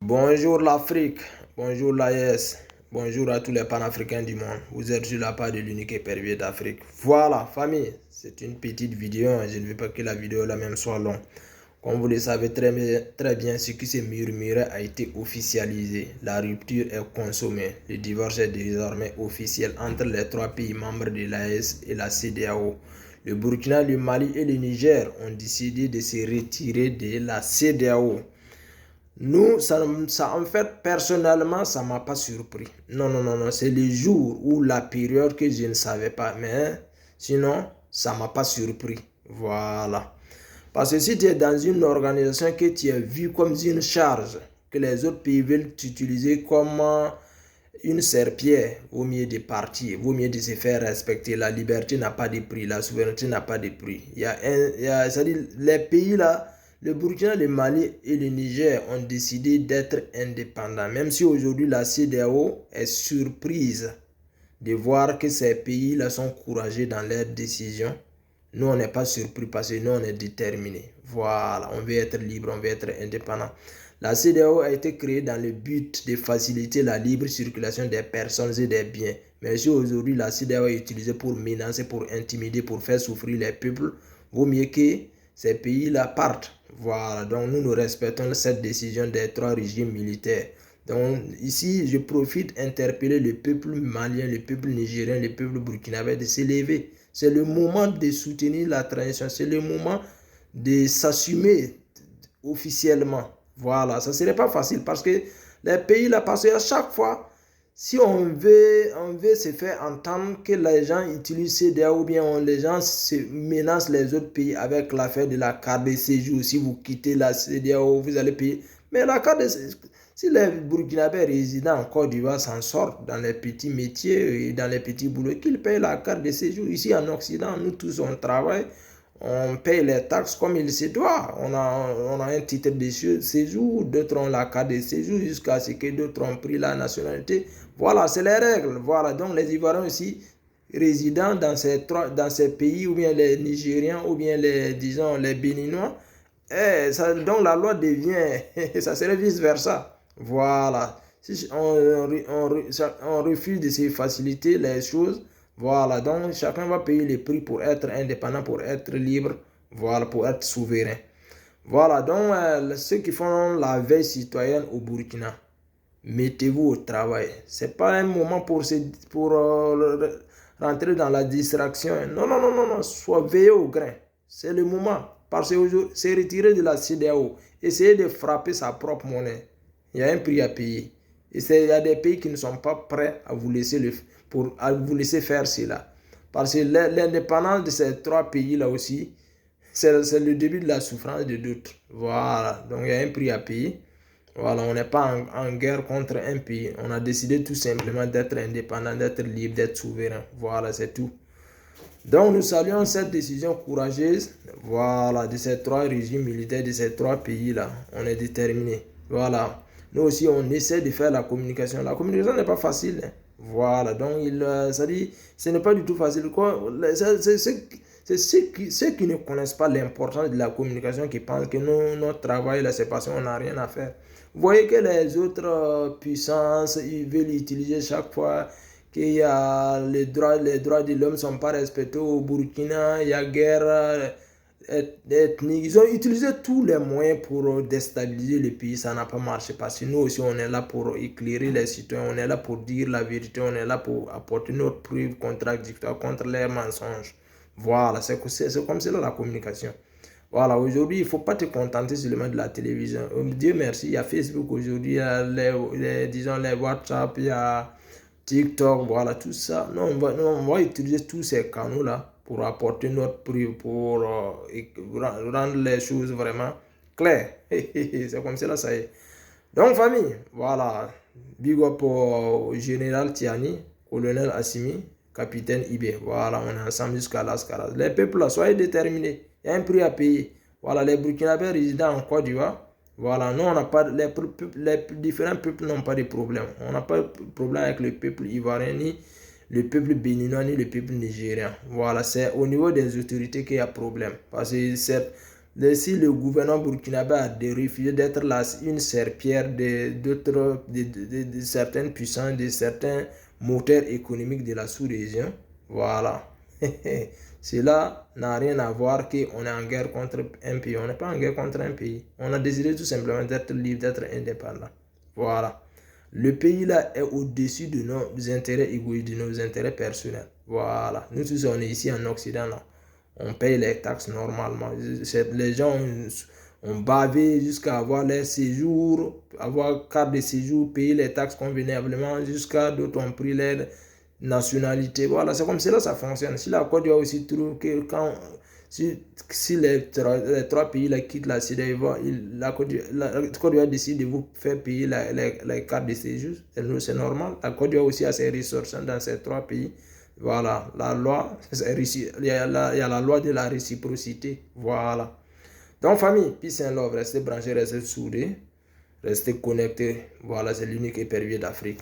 Bonjour l'Afrique, bonjour l'AES, bonjour à tous les panafricains du monde. Vous êtes sur la part de l'unique épervier d'Afrique. Voilà, famille, c'est une petite vidéo. Je ne veux pas que la vidéo la même soit longue. Comme vous le savez très bien, ce qui s'est murmuré a été officialisé. La rupture est consommée. Le divorce est désormais officiel entre les trois pays membres de l'AES et la CEDEAO. Le Burkina, le Mali et le Niger ont décidé de se retirer de la CEDEAO. Nous, en fait, personnellement, ça ne m'a pas surpris. Non, non, non, non, c'est le jour ou la période que je ne savais pas. Mais sinon, ça ne m'a pas surpris. Voilà. Parce que si tu es dans une organisation que tu es vu comme une charge, que les autres pays veulent t'utiliser comme une serpillère, vaut mieux de partir, vaut mieux de se faire respecter. La liberté n'a pas de prix, la souveraineté n'a pas de prix. C'est-à-dire, les pays là, le Burkina, le Mali et le Niger ont décidé d'être indépendants. Même si aujourd'hui la CEDEAO est surprise de voir que ces pays-là sont courageux dans leurs décisions. Nous, on n'est pas surpris parce que nous, on est déterminés. Voilà, on veut être libre, on veut être indépendant. La CEDEAO a été créée dans le but de faciliter la libre circulation des personnes et des biens. Mais si aujourd'hui la CEDEAO est utilisée pour menacer, pour intimider, pour faire souffrir les peuples, vaut mieux que ces pays-là partent. Voilà, donc nous respectons cette décision des trois régimes militaires. Donc ici, je profite d'interpeller le peuple malien, le peuple nigérien, le peuple burkinabé de s'élever. C'est le moment de soutenir la transition, c'est le moment de s'assumer officiellement. Voilà, ça ne serait pas facile parce que les pays là, parce qu'à chaque fois, si on veut se faire entendre que les gens utilisent CEDEAO ou bien les gens menacent les autres pays avec l'affaire de la carte de séjour. Si vous quittez la CEDEAO, vous allez payer. Mais la carte de séjour, si les Burkinabés résidant en Côte d'Ivoire s'en sortent dans les petits métiers et dans les petits boulots, qu'ils payent la carte de séjour. Ici en Occident, nous tous on travaille, on paye les taxes comme il se doit. On a un titre de séjour, d'autres ont la carte de séjour jusqu'à ce que d'autres ont pris la nationalité. Voilà, c'est les règles. Voilà, donc les Ivoiriens aussi résidant dans ces pays, ou bien les Nigériens, ou bien disons, les Béninois, donc la loi devient, ça serait vice-versa. Voilà. Si on refuse de se faciliter les choses, voilà. Donc chacun va payer le prix pour être indépendant, pour être libre, voilà, pour être souverain. Voilà. Donc ceux qui font la veille citoyenne au Burkina, mettez-vous au travail. C'est pas un moment pour rentrer dans la distraction. Non, non, non, non, non. Sois veillé au grain. C'est le moment. Parce que c'est retirer de la CEDEAO. Essayer de frapper sa propre monnaie. Il y a un prix à payer. Et il y a des pays qui ne sont pas prêts à vous laisser faire cela. Parce que l'indépendance de ces trois pays-là aussi, c'est le début de la souffrance de d'autres. Voilà. Donc il y a un prix à payer. Voilà, on n'est pas en guerre contre un pays. On a décidé tout simplement d'être indépendant, d'être libre, d'être souverain. Voilà, c'est tout. Donc nous saluons cette décision courageuse, voilà, de ces trois régimes militaires, de ces trois pays-là. On est déterminés. Voilà. Nous aussi, on essaie de faire la communication. La communication n'est pas facile, hein. Voilà. Donc, ça dit, ce n'est pas du tout facile. C'est ceux qui ne connaissent pas l'importance de la communication qui pensent que notre travail, là, c'est parce qu'on n'a rien à faire. Vous voyez que les autres puissances, ils veulent utiliser chaque fois qu'il y a les droits de l'homme ne sont pas respectés au Burkina, il y a guerre ethnique. Ils ont utilisé tous les moyens pour déstabiliser le pays, ça n'a pas marché parce que nous aussi on est là pour éclairer les citoyens, on est là pour dire la vérité, on est là pour apporter notre preuve contradictoire contre les mensonges. Voilà, c'est comme cela la communication. Voilà, aujourd'hui, il ne faut pas te contenter seulement de la télévision. Dieu merci, il y a Facebook aujourd'hui, il y a disons les WhatsApp, il y a TikTok, voilà, tout ça. Non, on va utiliser tous ces canaux-là pour apporter notre prix, pour rendre les choses vraiment claires. C'est comme ça, ça y est. Donc, famille, voilà. Big up au général Tiani, colonel Assimi, capitaine Ibé. Voilà, on est ensemble jusqu'à l'Ascaraz. Les peuples, là, soyez déterminés. Il y a un prix à payer. Voilà, les Burkinabés résidant en Côte d'Ivoire. Voilà, nous, on n'a pas, les différents peuples n'ont pas de problème. On n'a pas de problème avec le peuple ivoirien, ni le peuple béninois, ni le peuple nigérien. Voilà, c'est au niveau des autorités qu'il y a problème. Parce que Si le gouvernement burkinabé a refusé d'être une serpillère de certaines puissances, de certains moteurs économiques de la sous-région, voilà. Cela n'a rien à voir qu'on est en guerre contre un pays. On n'est pas en guerre contre un pays. On a décidé tout simplement d'être libre, d'être indépendant. Voilà. Le pays là est au-dessus de nos intérêts égoïstes, de nos intérêts personnels. Voilà. Nous tous, on est ici en Occident là. On paye les taxes normalement. Les gens ont bavé jusqu'à avoir les séjours, avoir carte de séjour, payer les taxes convenablement, jusqu'à d'autres ont pris leur nationalité. Voilà, c'est comme cela ça fonctionne. Si la Côte d'Ivoire aussi trouve que si les trois pays là, quittent la CEDEAO, la Côte d'Ivoire décide de vous faire payer les cartes de séjour, c'est normal. La Côte d'Ivoire aussi a ses ressortissants dans ces trois pays. Voilà, la loi, il y a la loi de la réciprocité. Voilà. Donc, famille, peace and love, restez branchés, restez soudés, restez connectés. Voilà, c'est l'unique épervier d'Afrique.